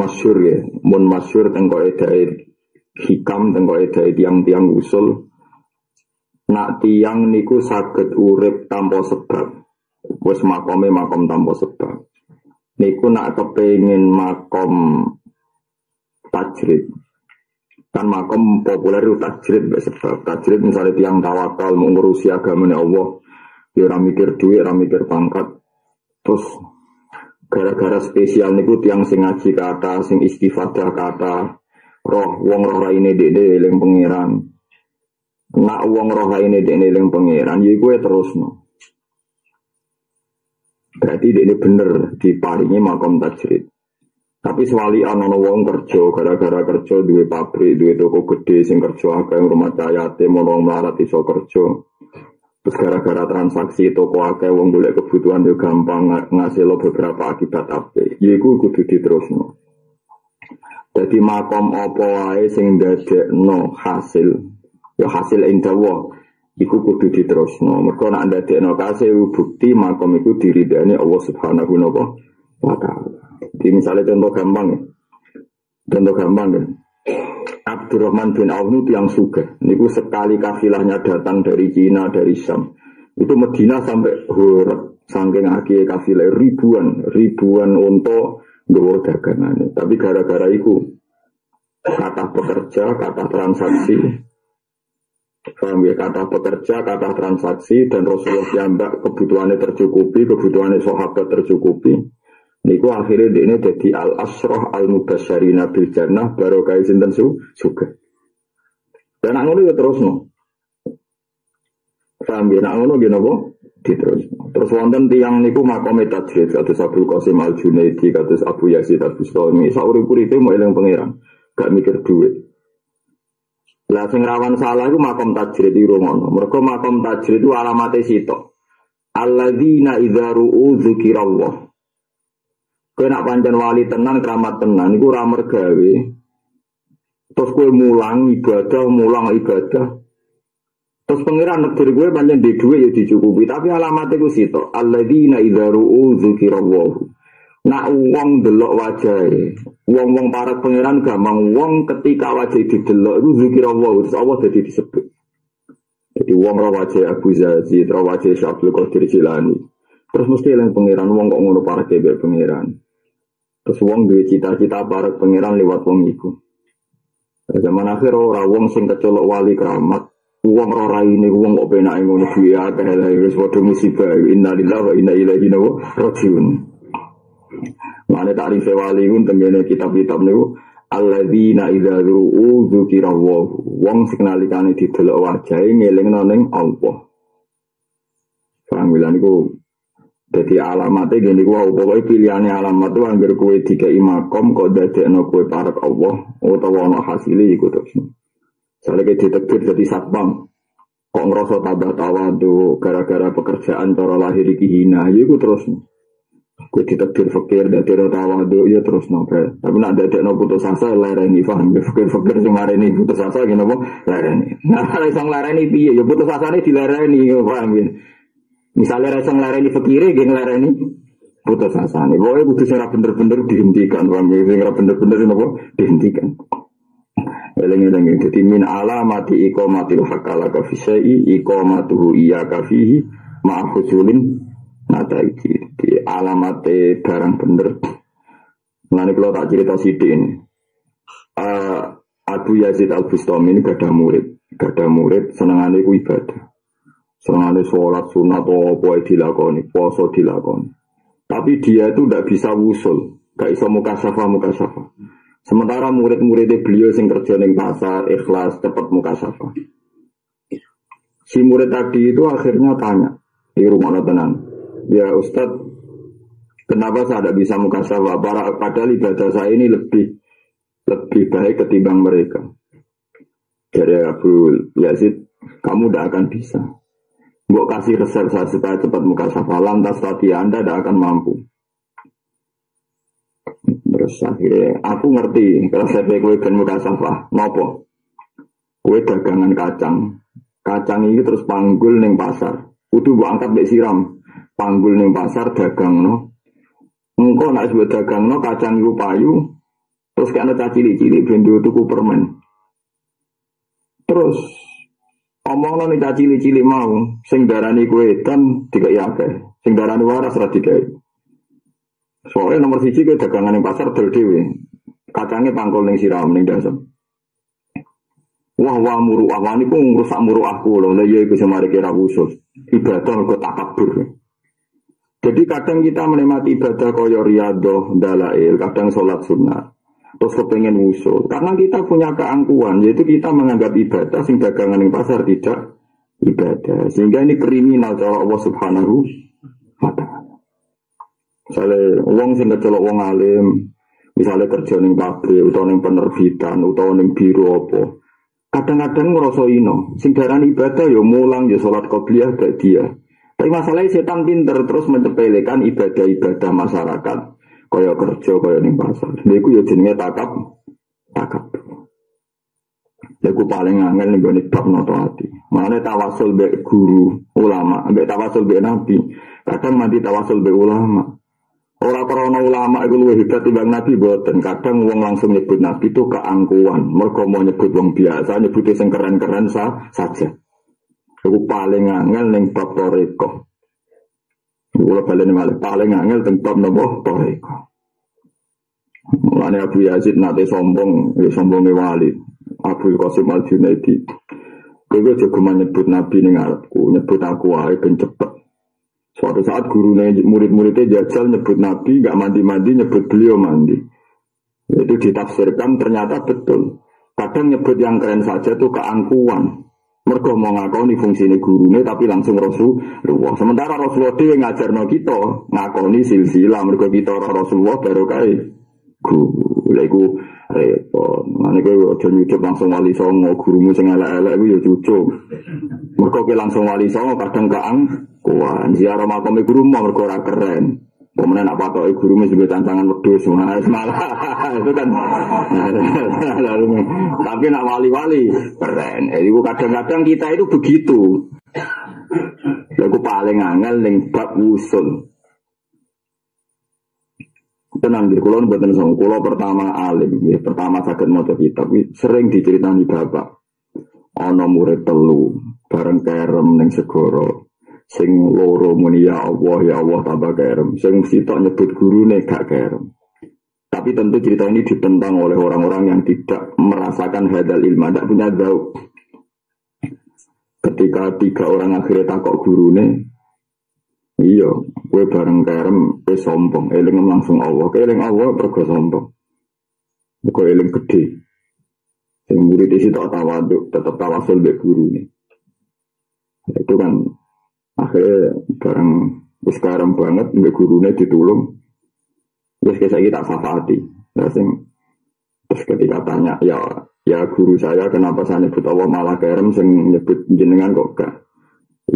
masyhur ya, mun masyhur teng kok edae hikam teng kok edae tiang-tiang usul. Nak tiang niku saged urip tanpa sebab. Wis makome makom tanpa sebab. Niku nak kepengin makom tajrid. Kan makom populer itu tajrid mbek sebab. Tajrid misalnya tiang tawakal mengurusi agamane Allah, ya ora mikir duit, ora mikir pangkat. Terus gara-gara spesial niku tiang sing ngaji kata, sing istifadah kata, roh wong roh raine dekne eling pangeran. Nak wong roh raine dekne eling pangeran, ya kuwi terusno. Berarti dekne bener diparingi makom tajrid. Tapi sewali ana wong kerja gara-gara kerja duwe pabrik, duwe toko gede sing kerja akeh rumah cayate mono melarat iso kerja. Terus gara-gara transaksi toko akeh wong golek kebutuhan yo gampang ngasih beberapa akibat apik. Iku kudu diterusno. Dadi makom apa wae sing ndadekno hasil, ya hasil indawa iku kudu diterusno. Mergo nek ndadekno kasil bukti makom iku diridani Allah Subhanahu wa taala. Jadi misalnya contoh gampang ya. Contoh gampang kan. Abdurrahman bin Auf itu yang sugih. Niku sekali kafilahnya datang dari Cina, dari Syam. Itu Madinah sampai Huruf. Saking akeh kafilah ribuan untuk nggawa dagangan. Tapi gara-gara itu kata pekerja, kata transaksi. Paham ya, kata pekerja, kata transaksi dan Rasulullah yang kebutuhannya tercukupi, kebutuhannya sahabat tercukupi. Niku akhirnya dia jadi al-asroh al-mubasyarina bil jannah barokah sinten suga. Dan nak ngono ya terus no. Sambil nak ngono gini apa? Diterus. Terus wonten tiyang niku makome tajrid kados Abdul Qasim Al-Junaidi kados Abu Yazid Al-Bustami saurip-uripe mau eling pangeran, gak mikir duit. Lah sing rawan salah iku makom tajrid iki rumono. Mergo makom tajrid itu alamate sitok. Alladzina idza ru'u dzikrallah. Kowe nak pancen wali tenan, keramat tenan iku ora mergawe. Terus kowe mulang ibadah. Terus pangeran negeri kowe pancen ndek dhuwit ya dicukupi, tapi alamate ku sitok. Alladzina idza ru'u dzikrallah. Nak wong delok wajahe, wong-wong para pangeran gampang wong ketika wajah didelok iku dzikrallah, terus Allah dadi disebut. Jadi wong ora wajah Abu Yazid, ora wajah Syaikhul Qadir Jilani. Terus mesti eling pangeran wong kok ngono parek mbek pangeran. Terus wong duwe cita-cita parek pangeran lewat wong iku. Zaman akhir ora wong sing kecolok wali keramat. Wong ora raine wong kok penake ngono duwe akeh lha wis padha musibah. Innalillahi wa inna ilaihi raji'un. Mane takrif wali kun tengene kitab-kitab niku alladzina idza ru'u dzikrawah. Wong sing nalikane didelok wajahe ngelingno ning Allah. Panggilan niku dadi alamate ngene ku pokoke pilihane alamat ku anggere kowe dikai makom kok dadekno kowe parek Allah utawa ana hasile iku terus. Saleh ditektir dadi satpam kok ngrasa tambah tawadu gara-gara pekerjaan cara lahir iki hina iku terus. Kowe ditektir fakir dadi tawadu ya terus nopo. Tapi nek dadekno putus asa lereni paham fakir sing mareni putus asa ngene apa lereni. Nah nek sing lereni piye ya putus asane dilereni paham ya. Misalnya rasa ngelareni fakire, dia ngelareni putus asa nih. Pokoknya kudu secara bener-bener dihentikan. Secara bener-bener dihentikan. Eleng-eleng. Jadi min alamati iqamatil hakala kafisai iqamatuhu iya kafihi ma'afusulin nataiki. Jadi alamati barang bener. Nanti kalau tak cerita sidik ini. Abu Yazid Al-Bustami ini gak ada murid. Senangannya ku ibadah. Senangnya sholat sunat apa dilakoni, poso dilakoni. Tapi dia itu tidak bisa wusul, gak bisa mukasafah. Sementara murid-muridnya beliau yang kerja di pasar, ikhlas, cepat mukasafah. Si murid tadi itu akhirnya tanya di rumah tenan, ya Ustadz, kenapa saya tidak bisa mukasafah? Padahal ibadah saya ini lebih baik ketimbang mereka. Jadi Abu Yazid, kamu tidak akan bisa. Mbok kasih resep saya supaya cepat mukasafah, lantas tadi Anda tidak akan mampu. Terus akhirnya aku ngerti resep kowe ben mukasafah. Nopo? Kowe dagangan kacang ini terus panggul ning pasar. Kudu mbok angkat mbek siram. Panggul ning pasar dagangno. Engko nek wis dagangno kacang iku payu, Terus kan ada cilik-cilik bendo tuku permen. Terus omongno nek cilik-cilik mau sing darani kowe edan dikai akeh, sing darani waras ora dikai. Soalnya nomor siji kowe dagangan ning pasar dol dhewe. Kacange pangkol ning siram ning dasem. Wah muruah wani ku ngrusak muruahku lho. Lah ya iku semare kira khusus. Ibadah kok takabur. Jadi kadang kita menikmati ibadah kaya riyadhah, dalail, kadang sholat sunnah. Terus kepengen usul. Karena kita punya keangkuhan, yaitu kita menganggap ibadah sing dagangan ning pasar tidak ibadah. Sehingga ini kriminal cara Allah Subhanahu wa ta'ala. Misalnya wong sing kecelok wong alim, misalnya kerja ning pabrik utawa ning penerbitan utawa ning biro apa. Kadang-kadang ngerasa ino, sing darani ibadah ya mulang ya salat qobliyah ba'diyah. Tapi masalahnya setan pinter terus mencepelekan ibadah-ibadah masyarakat. Kaya kerja, kaya ning pasar. Niku ya jenenge takab. Niku paling angel ning gone bab noto ati. Mane tawasul mbek guru, ulama, mbek tawasul mbek nabi. Kadang mati tawasul mbek ulama. Ora krana ulama iku luwih hebat timbang nabi boten. Kadang wong langsung nyebut nabi itu keangkuhan. Mergo mau nyebut wong biasa, nyebut sing keren-keren saja. Iku paling angel ning bab toriko. Kula baleni malih paling angel teng bab napa toriko. Mulane Abu Yazid nate sombong, sombonge wali. Abdul Qasim Al-Junaidi. Kowe aja nyebut nabi ning arepku, nyebut aku wae ben cepet. Suatu saat gurune murid-muridnya jajal nyebut nabi, gak mandi-mandi nyebut beliau mandi. Itu ditafsirkan ternyata betul. Kadang nyebut yang keren saja tuh keangkuhan. Mergo mau ngakoni fungsine gurune tapi langsung Rasulullah. Sementara Rasulullah dhewe ngajarno kita ngakoni silsilah mergo kita Rasulullah baru kae guru. Lha iku repot. Mane kowe aja nyucup langsung wali songo, gurumu sing elek-elek iku ya cucuk. Mergo kowe langsung wali songo kadang keangkuhan. Ziarah makame guru mergo ora keren. Kemudian apa tahu guru mesti tantangan wedhus, malah itu kan. Tapi nak wali-wali keren. Itu kadang-kadang kita itu begitu. Lagu paling angel ning bab usul. Tenang di kulon buatan song. Kulo pertama alim, ya, pertama saged maca kitab. Sering diceritani bapak. Ana murid telu bareng kerem ning segara. Sing loro muni ya Allah tambah kerem. Sing sitok nyebut gurune gak kerem. Tapi tentu cerita ini ditentang oleh orang-orang yang tidak merasakan hadal ilmu, tidak punya zauq. Ketika 3 orang akhirnya takok gurune, iya, gue bareng kerem, gue sombong, eling langsung Allah, eling Allah pergo sombong, gue eling gede. Sing murid isi tak tawaduk, tetap tawasul be gurune. Itu kan. Akhirnya bareng wis karem banget mbek gurune ditulung. Wis saiki tak syafaati. Terus ketika tanya, ya guru saya kenapa saya nyebut Allah malah kerem sing nyebut jenengan kok gak.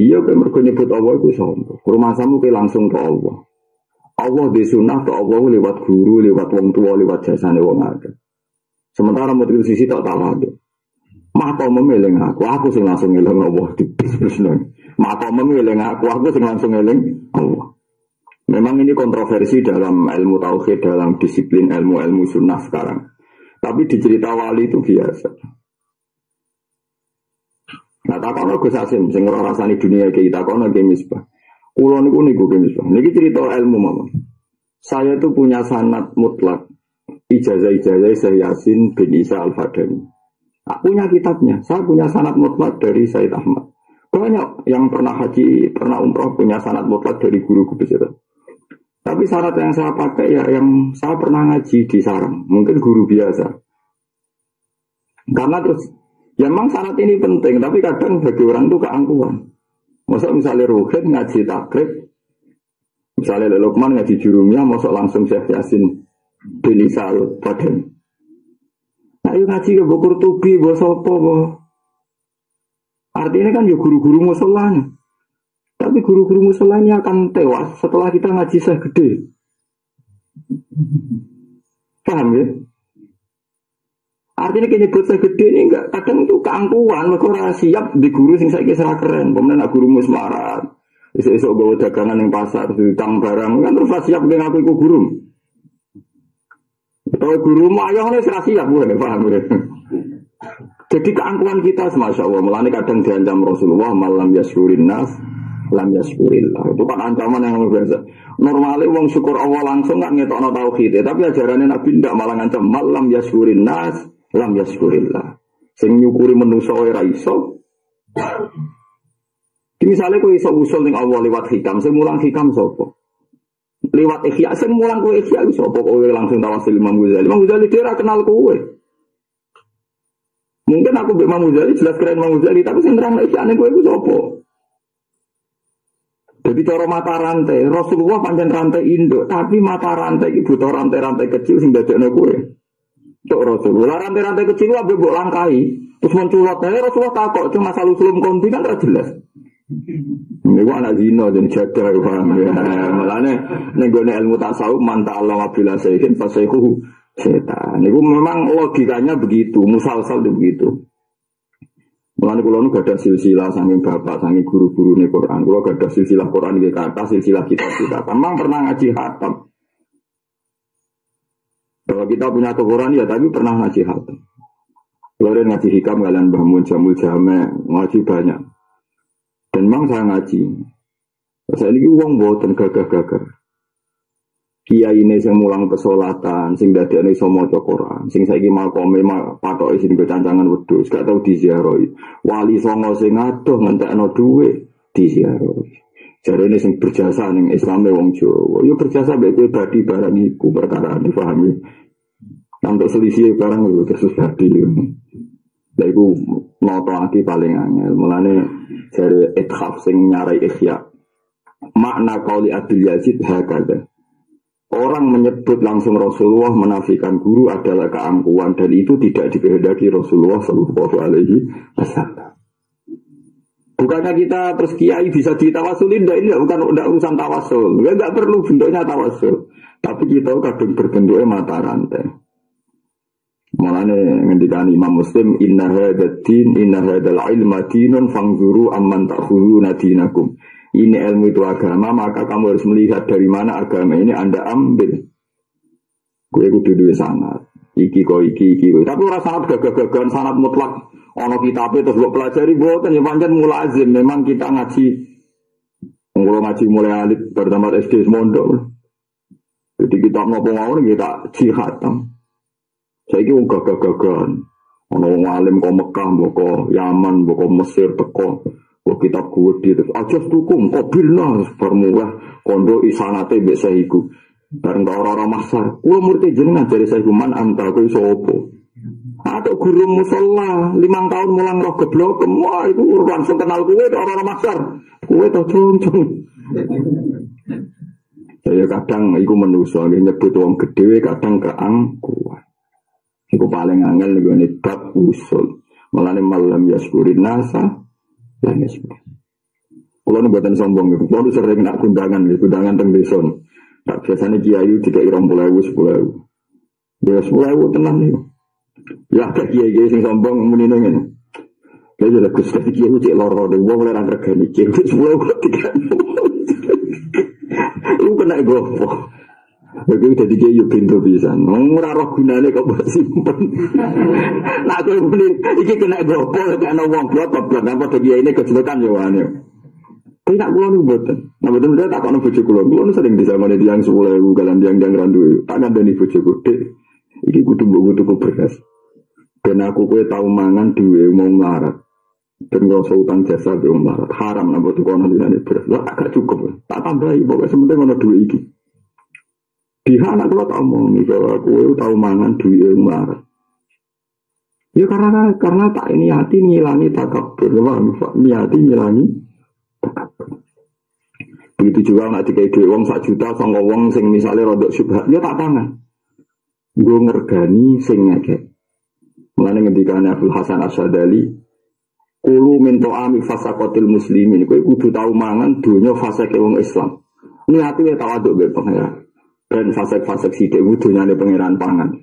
Iya kowe mergo nyebut Allah iku sombong. Rumasamu kowe langsung ke Allah. Allah di sunah ke Allah lewat guru, lewat wong tua, lewat jasane wong akeh. Sementara motif sisi tak tawadhu. Maka memilih aku sing langsung ngeling Allah di bisnis. Maka memilih aku sing langsung ngeling Allah. Memang ini kontroversi dalam ilmu tauhid, dalam disiplin ilmu sunnah sekarang. Tapi di cerita wali itu biasa. Nah, takono Gus Asim sing ora rasani dunia iki takono Ki Misbah. Kulo niku Ki Misbah. Niki cerita ilmu mawon. Saya itu punya sanad mutlak ijazah Syekh Yasin bin Isa Al-Fadani. Punya kitabnya, saya punya sanad mutlak dari Said Ahmad. Banyak yang pernah haji, pernah umroh punya sanad mutlak dari guru besar. Tapi syarat yang saya pakai ya yang saya pernah ngaji di sarang, mungkin guru biasa. Karena terus, ya memang syarat ini penting, tapi kadang bagi orang itu keangkuhan. Misalnya Ruhin ngaji takrib, misalnya Lukman ngaji Jurumiyah, masuk langsung Syekh Yasin bin Isa Al-Fadani. Ayo ngaji ke Bukur Tubi, Bosopo, artinya kan ya guru-guru musolanya. Tapi guru-guru musolanya akan tewas setelah kita ngaji segede. Paham ya? Artinya kayak nyebut segede ini enggak, kadang itu keangkuhan. Mereka siap di guru sing saiki serah keren. Kemudian nak guru musmarat, esok-esok bawa dagangan yang pasar, ditang barang, kan terus siap dengan aku ikut guru. Kalau guru mayo ini serasi ya, boleh paham ya. Jadi keangkuhan kita, masya Allah, melani kadang diancam Rasulullah, malam yaskurin nas, lam yaskurillah. Itu kan ancaman yang luar biasa. Normalnya wong syukur Allah langsung nggak ngetokno tauhid, tapi ajarannya Nabi tidak malah ngancam malam yaskurin nas, lam yaskurillah. Sing nyukuri manusa ora iso. Misalnya kowe iso usul ning Allah lewat hikam, sing mulang hikam sapa? Lewat ikhya, sing mulang kowe ikhya iso apa kowe langsung tawasul Imam Ghazali. Imam Ghazali dia kenal kowe. Mungkin aku mbek Imam Ghazali jelas keren Imam Ghazali, tapi sing nerang ikhya ning kowe iku sapa? Jadi cara mata rantai, Rasulullah pancen rantai induk, tapi mata rantai iki butuh rantai-rantai kecil sing dadekno kowe. Tok Rasulullah rantai-rantai kecil wae mbok langkai, terus menculot ae Rasulullah takok cuma asal usulum konti kan ora jelas. Niku anak zina dan jaga paham ya. Mulane ning gone ilmu tasawuf man ta'allama bila sayyin fasayhu setan. Niku memang logikanya begitu, musalsal begitu. Mulane kula nu gadah silsilah saking bapak, saking guru-guru ning Quran. Kula gadah silsilah Quran iki kata silsilah kitab-kitab. Memang pernah ngaji khatam. Kalau kita punya Quran ya tapi pernah ngaji khatam. Kula ngaji hikam kalian Mbah Mun Jamul Jame, ngaji banyak. Dan memang saya ngaji. Saya ini uang boten gagah-gagah. Kiai ini yang mulang kesolatan, sing dadekne iso maca Quran, sing saiki makome patoke sing cancangan wedhus, gak tau diziarahi. Wali songo sing adoh ngentekno dhuwit diziarahi. Jarene sing berjasa ning Islame wong Jawa, yo berjasa mek kowe badi barang iku perkara dipahami. Untuk selisih barang itu terus badi. Lha iku noto aki paling angel. Mulane dari ithaf sing nyarai ikhya. Makna qauli Abdul Yazid hakada. Orang menyebut langsung Rasulullah menafikan guru adalah keangkuhan dan itu tidak dikehendaki Rasulullah sallallahu alaihi wasallam. Bukannya kita terus kiai bisa ditawasulin, ini bukan urusan tawasul. Enggak perlu bentuknya tawasul. Tapi kita kadang berbentuknya mata rantai. Mulane ngendikan Imam Muslim inna hadzal din inna hadzal ilma dinun fangzuru amman ta'khuduna dinakum. Ini ilmu itu agama, maka kamu harus melihat dari mana agama ini Anda ambil. Kowe kudu duwe sanad. Iki kok iki. Tapi ora sanad gagah-gagahan sanad mutlak. Ana kitabe terus mbok pelajari mboten ya pancen mulazim. Memang kita ngaji ngaji mulai alif pertama SD mondok. Jadi kita ngopo mawon kita jihad. Saiki wong gagah-gagahan. Ana wong alim kok Mekah, kok Yaman, kok Mesir teko. Kok kitab gede terus aja tukum qabilna permulah kondo isanate mbek sahiku. Bareng orang-orang masar. Kula murid jenengan dari sahiku man anta kowe sapa? Atau guru musalla 5 tahun mulang roh geblok. Wah itu langsung kenal kowe orang-orang masar. Kowe to concong. Saya kadang iku manusa nyebut wong gedhe kadang keangkuhan. Iku paling angel nih bab usul. Mulane malam yaskurin nasa lan yaskur. Kulo nu boten sombong niku. Kulo sering nak kundangan teng desa. Tak biasane kiai dikai 20.000 10.000. Ya 10.000 tenan niku. Ya tak kiai sing sombong muni ngene. Lha yo Gus kiai cek loro de wong ora regani kiai 10.000 tiga. Lu kena gopo. Begitu jadi dia yuk pintu bisa, ngurah roh gunanya kau buat simpen. Nah aku mending iki kena gopol, kena uang buat apa dia ini kecelakaan jawabannya. Tapi nak pulang buatan, nah betul-betul tak kau nubujuk pulang sering bisa mana tiang 10.000 kalian tiang randu, tak ada nih bujuk dek. Iki kudu beras. Dan aku kue tahu mangan duwe mau melarat, dan gak usah utang jasa duwe melarat haram lah buat kau nanti beras. Lah agak cukup, tak tambahi pokoknya sementing mana duwe iki. Dia anak kalau tak omong nih bahwa aku tahu mangan duit yang marah. Ya karena tak ini hati ngilangi takabur, niati ngilangi takabur. Begitu juga nak dikai duit uang 1 juta, sama uang sing misalnya rodok syubhat, ya tak tangan. Gue ngergani sing ngekek. Mengenai ngendikannya Abdul Hasan Asyadali, kulu minto amik fasakotil muslimin, gue kudu tahu mangan dunia fasake wong Islam. Niati ya tawaduk be pengira. Dan fasek-fasek sidik wudunya pengiran pangan.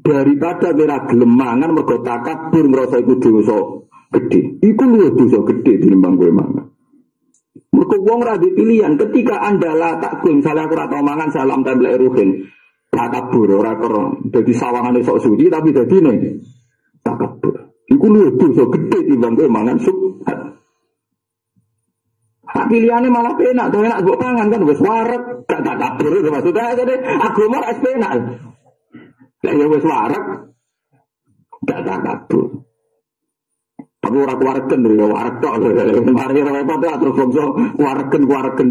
Daripada kira gelemangan mergo takabur merasa iku dosa gede. Iku lho dosa gede tinimbang kowe mangan. Mergo wong ra pilihan ketika Anda lah takun salah aku ora tau mangan salam templek ruhin. takabur ora karo dadi sawangane sok suci tapi dadine takabur. Iku luwih dosa gedhe timbang kowe mangan subhat. Hak pilihane malah penak, to enak mbok pangan kan wis wareg, gak takabur maksudnya jadi agama ra penak. Lah ya wis wareg gak takabur. Tapi ora kuwaregen lho, wareg tok. Mari repot terus bangsa kuwaregen.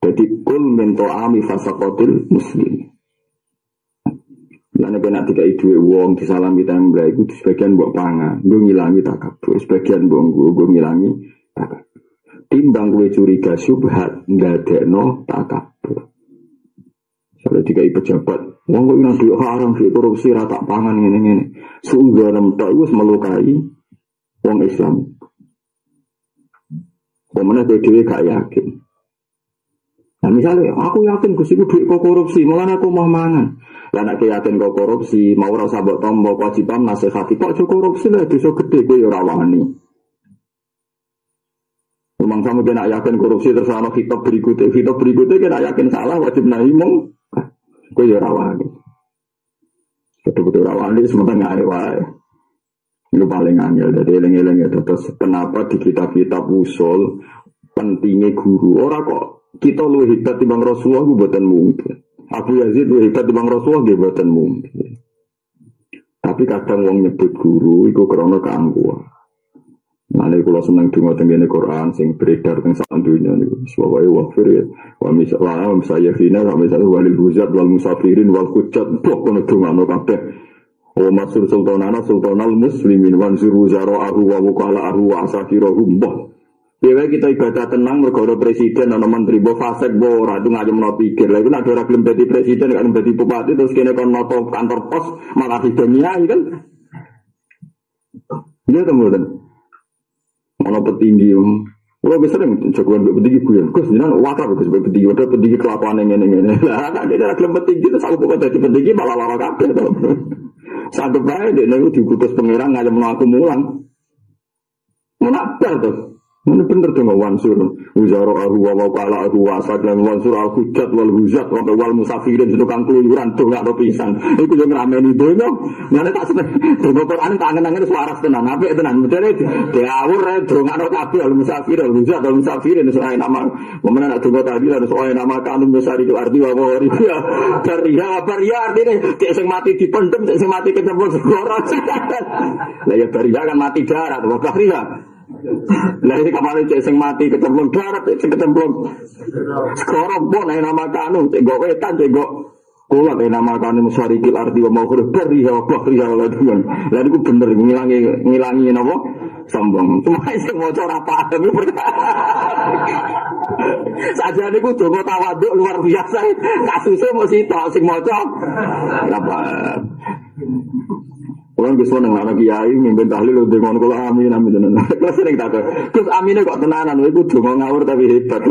Jadi kul mento ami fasaqatil muslim. Lan nek dikai duwe wong disalami tembak iku sebagian mbok pangan, nggo ngilangi takabur, sebagian mbok nggo ngilangi takabur. Timbang kowe curiga syubhat ndadekno takabur. Sampai dikai pejabat, wong kok ora duwe haram duwe korupsi ra tak pangan ngene-ngene. Suudon tok wis melukai wong Islam. Pemene dhewe gak yakin. Nah misalnya, aku yakin Gus iku duit kok korupsi, malah aku mau mangan. Lah nek yakin kok korupsi, mau ora usah mbok tampa kewajiban nasihati kok aja korupsi lah dosa gedhe kowe ora wani. Memang kamu kena yakin korupsi terus ana kitab berikutnya kena yakin salah wajib nahi mong. Kowe ora wani. Betul-betul ora wani sementara ngare wae. Itu paling angel, jadi eling-eling ya. Terus kenapa di kitab-kitab usul pentingnya guru? Orang kok kita lu hebat timbang Rasulullah itu buatan mungkin. Abu Yazid lu hebat timbang Rasulullah itu buatan mungkin. Tapi kadang wong nyebut guru itu karena keangkuhan. Nah ini kalau senang dengar tentang Quran sing beredar tentang sak dunia niku. Wae wafir ya. Wa misalnya hina wa misalnya walil huzat wal musafirin wal hujjat kono dongano kabeh. O masur sultanana sultanal muslimin wanzuru zara'ahu wa wukala'ahu wa asafirahum boh. Dewa kita ibadah tenang mergara presiden ana menteri bo fasek bo ora itu ngajem no pikir. Lah iku nek ora gelem dadi presiden kan dadi bupati terus kene kon noto kantor pos malah didunia kan. Iya teman-teman. Ana petinggi kalau sering jagoan petinggi guyon, Gus jenengan wakar Gus petinggi, ada petinggi kelakuan ngene-ngene. Lah nek dia gelem petinggi terus aku kok dadi petinggi malah lara kabeh to. Satu bae dek niku diutus pangeran ngajak aku mulang. Munafar to. Mana bener to wansur. Uzaro ahu wa waqala ahu wa asaqlan wansur al hujjat wal huzat wa wal musafirin tukang keluyuran to gak pisan. Iku yo ngrameni donya. Ngene tak seneng. Dono Quran tangen-tangen suara tenan, apik tenan. Medene diawur drongakno kabeh al musafir al huzat al musafirin soal nama. Momen nak donga tahlilan soal nama kanun besar itu arti wa wa baria artine cek sing mati dipendem, cek sing mati kecemplung segoro. Lah ya baria kan mati darat, wa baria. Lah iki kamane cek sing mati kecemplung darat, cek kecemplung segoro pun nama kanun, cek go wetan, cek go kula nama kanun musarikil arti wa maukhur baria wa baria la duan. Lah niku bener ngilangi napa? Sombong. Cuma sing maca ora paham saja niku donga tawaduk luar biasa. Kasusnya mesti tok sing maca. Apa? Orang bisa nang kiai mimpin tahlil udah ngono kula amin tenan. Terus sering tak. Terus amine kok tenanan iku donga ngawur tapi hebat.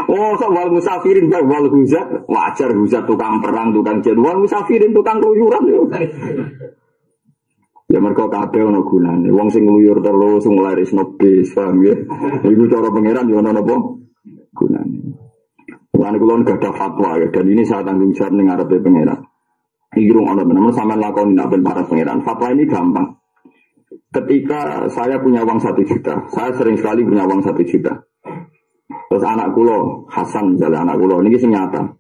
Oh, wal musafirin wal huzat, wajar huzat tukang perang, tukang jadwal musafirin tukang keluyuran yo. Ya mereka kabeh ana gunane. Wong sing ngluyur terus mulai resno bis, paham ya. Iku cara pangeran yo ana napa gunane. Lan kula gak ada fatwa ya, dan ini saya tanggung jawab ning ngarepe pangeran. Iki rung ana tenan sampean lakoni nek para pangeran. Fatwa ini gampang. Ketika saya punya uang 1 juta, saya sering sekali punya uang 1 juta. Terus anak kula Hasan misalnya anak kula niki sing nyata.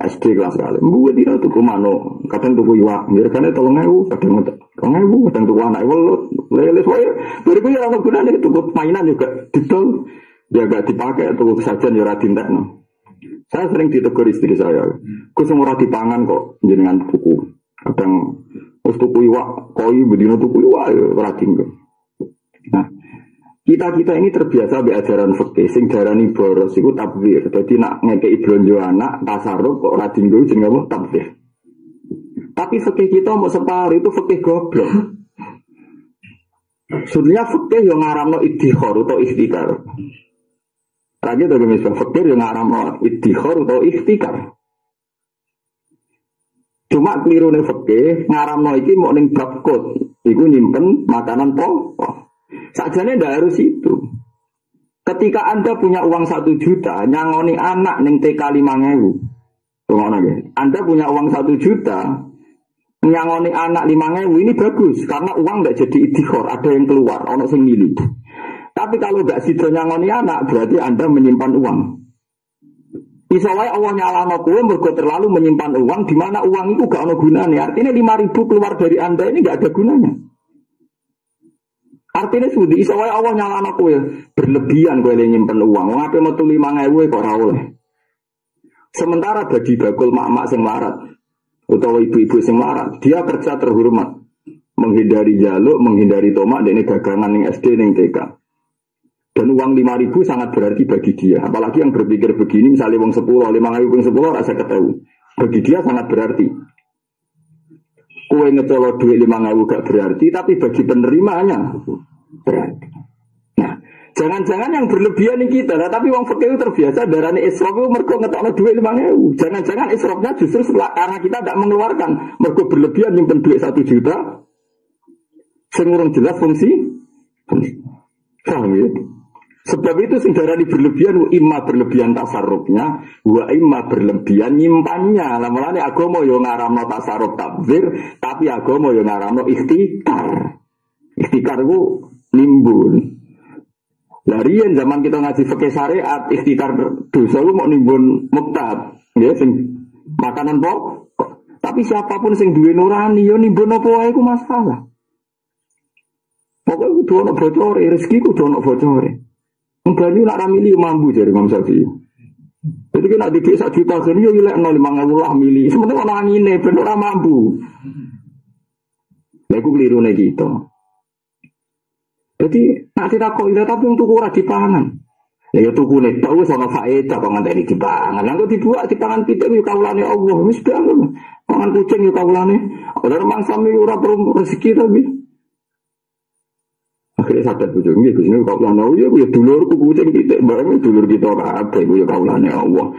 SD kelas kali, mbuh tidak tuku mano, kadang tuku iwak, mirkane 3.000, kadang 2.000, kadang tuku anak welut, lele wae. Bariku ya ana gunane tuku mainan juga didol, ya gak dipakai tuku sajian ya ora dintekno. Saya sering ditegur istri saya, "Ku sing ora dipangan kok jenengan tuku." Kadang wis tuku iwak, koi bedino tuku iwak ya ora dinggo. Nah, kita ini terbiasa be ajaran fikih sing darani boros iku tabdzir. Dadi nak ngekeki blonjo anak tasarruf kok ora dinggo jenenge apa tabdzir. Tapi fikih kita mau separuh itu fikih goblok. Sebenarnya fikih yang ngaramno iddikhar atau ikhtikar. Lagi to misal fikih yang ngaramno iddikhar atau ikhtikar. Cuma kelirune fikih ngaramno iki mau ning bab kod. Iku nyimpen makanan pokok. Sajane ndak harus itu. Ketika Anda punya uang 1 juta, nyangoni anak ning TK 5.000. Anda punya uang 1 juta, nyangoni anak 5.000 ini bagus karena uang nggak jadi idikhor, ada yang keluar, ono sing milih. Tapi kalau nggak sido nyangoni anak, berarti Anda menyimpan uang. Iso wae Allah nyalano kowe mergo terlalu menyimpan uang di mana uang itu gak ono gunane. Artinya 5.000 keluar dari Anda ini nggak ada gunanya. Artinya sudah iso wae Allah nyalano kowe berlebihan kowe nyimpen uang. Wong ape metu 5.000 kok ora oleh. Sementara bagi bakul mak-mak sing larat utawa ibu-ibu sing larat, dia kerja terhormat, menghindari jaluk, menghindari tomak, dene dagangan ning SD ning TK. Dan uang 5.000 sangat berarti bagi dia. Apalagi yang berpikir begini, misalnya uang 10, 5.000 uang 10 rasa ketemu. Bagi dia sangat berarti. Kue ngecolok duit 5.000 gak berarti, tapi bagi penerimanya berarti. Nah, jangan-jangan yang berlebihan ini kita, nah, tapi uang fakir terbiasa darahnya israf itu mergo ngetokno duit 5.000. Jangan-jangan israfnya justru setelah karena kita tidak mengeluarkan, mergo berlebihan nyimpen duit 1 juta, sengurung jelas fungsi. Paham ya? Sebab itu sedarani berlebihan, imma berlebihan tasarrufnya, wa imma berlebihan nyimpannya. Lamane agama yo ngaramno tasarruf tabzir, tapi agama yo ngaramno ikhtikar. Ikhtikar ku nimbun. Larian zaman kita ngaji fikih syariat, ikhtikar dosa lu mau nimbun muktab, ya sing makanan pokok. Tapi siapapun sing duwe nurani yo nimbun apa wae ku masalah. Pokoknya kudu ana bocore, rezeki kudu ana bocore. Banyu nak ramili mampu jadi Imam Syafi'i. Jadi kan ada desa juta kan yo ilek 05.000 mili. Sebenarnya ana angine ben ora mampu. Lha iku klirune kita. Jadi nak ditakok ila tapi untuk ora dipangan. Ya tukune tok wis ana faedah kok ngenteni dipangan. Lah kok dibuat dipangan pitik yo kawulane Allah. Wis bangun. Pangan kucing yo kawulane. Ora mangsa ora perlu rezeki tapi. Akhirnya sadar bojo nggih Gus niku kok ono ya dulurku kucing pitik bareng dulur kita kabeh ku ya kaulane Allah.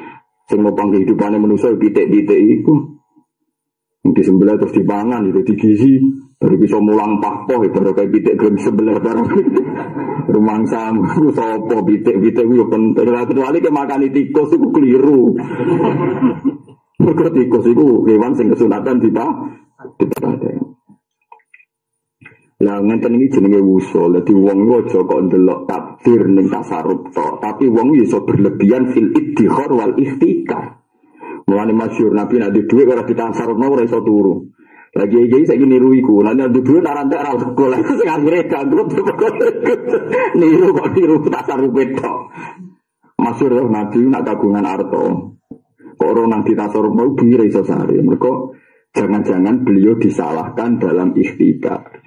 Sing ngopang kehidupane manusa pitik-pitik iku. Disembelih terus dipangan itu digizi baru bisa mulang pahpoh baru kayak pitik gelem sebelah bareng. Rumangsa ku sapa pitik-pitik ku yo penting kecuali ke makani tikus iku keliru. Mergo tikus iku hewan sing kesunatan dipaten. Lah ngenten iki jenenge wusul. Dadi wong aja kok ndelok takdir ning tasarruf tok, tapi wong iso berlebihan fil iddikhar wal ikhtikar. Mulane masyhur Nabi nek dhuwit ora ditasarrufno ora iso turu. Lagi iki saiki niru iku, nek nek dhuwit ora entek ora golek sing akhire ganggu. Niru kok niru tasarruf tok. Masyhur Nabi nak kagungan harta. Kok ora nang ditasarrufno bire iso sare. Mergo jangan-jangan beliau disalahkan dalam ikhtikar.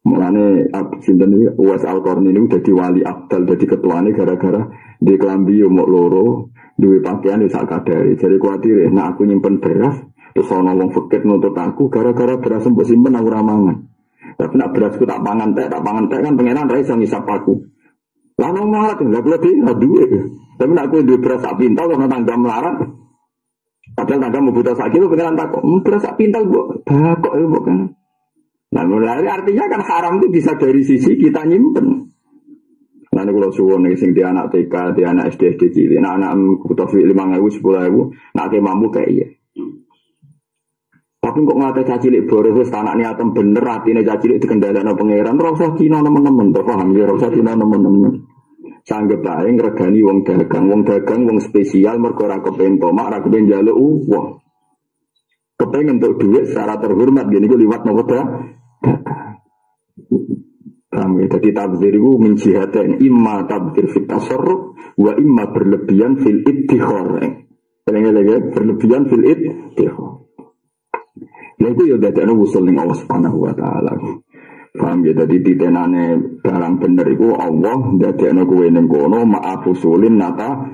Mulane sinten iki Uwais Al-Qarni niku dadi wali abdal dadi ketuane gara-gara di klambi yo mok loro, duwe pakaian yo sak kadare. Jadi kuwatir nek aku nyimpen beras terus ana wong fakir nuntut aku gara-gara beras mbok simpen aku ora mangan. Tapi nek berasku tak pangan tek kan pengenan ra iso ngisap aku. Lah nang melarat lha kula dhewe ora duwe. Tapi nek aku duwe beras sak pintal kok tangga melarat. Padahal tangga mbutuh sak kilo pengenan takok, beras sak pintal kok bakok yo mbok kan. Nah, mulai artinya kan haram itu bisa dari sisi kita nyimpen. Nanti kalau suwon nih, sing di anak TK, di anak SD cilik, nah anak butuh 5.000, 10.000, nak kayak mampu kayak iya. Tapi kok ngata cacilik boros, anak niatem bener, hati nih cacilik dikendalikan pangeran, rasa Cina teman-teman, tuh paham ya, rasa Cina teman-teman. Sanggep lain regani wong dagang, wong spesial, merkora kepen tomak, rakepen jaluk uang. Kepengen untuk duit secara terhormat, gini gue liwat nopo dah. Kami jadi tabzir itu menjihadkan imma tabzir fit tasarruf wa imma berlebihan fil iddikhar. Berlebihan fil iddikhar. Lalu ya dadane usul ning Allah Subhanahu wa taala. Paham ya, jadi ditenane barang bener iku Allah dadekno kowe ning kono maaf usulin nata